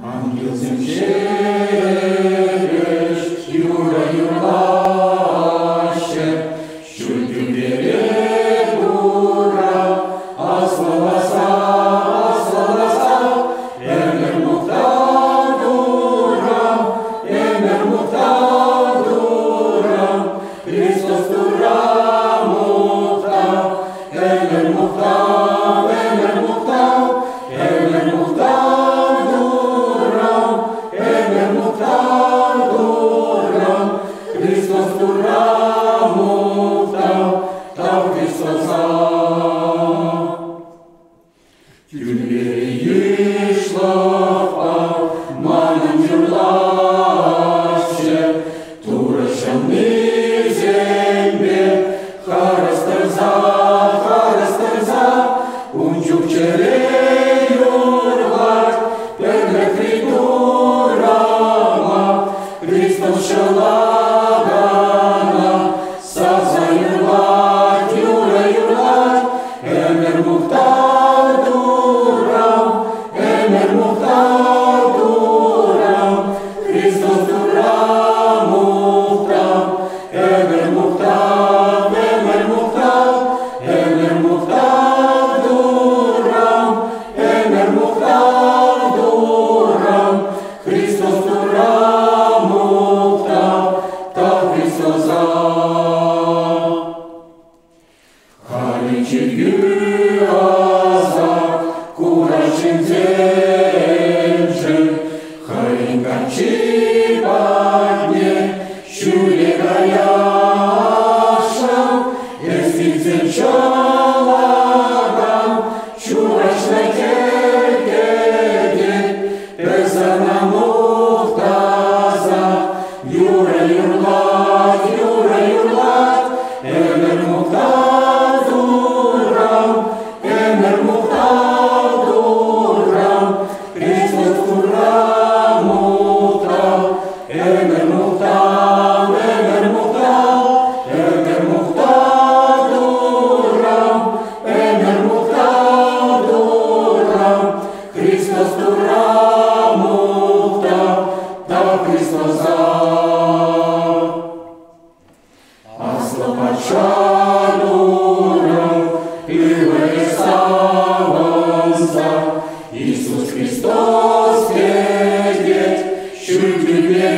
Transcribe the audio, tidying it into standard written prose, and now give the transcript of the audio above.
Ангел земчереști, iură iurlașe, și-ul iubire pura, asla lăsa, emer muftadura, Hristos tura mufta, emer muftadura, Hristos tura mufta, tau Hristos a. Iubire išlapa, man jurlaše, tura šelmi zembe, haras tărza, un ciuc cerei urlaș, pentru fritura ma, Hristos șelagana, saza iurlaș, emer muftadura, Hristos tura mufta, emer muftadura, Hristos tura mufta, tau Hristos a. Halicit gâaza, curaj înțelge, haringa ci padnie, șulega iașa, estințen șalaga, șuraș la cheghe, persana muftaza, iură iurlat, emer muftadura, Hristos tura mufta, emer muftadura, Hristos tura mufta, tau Hristos a. Asla paciadura, iubirea sa avansa, Iisus Hristos vedeți, și-l iubire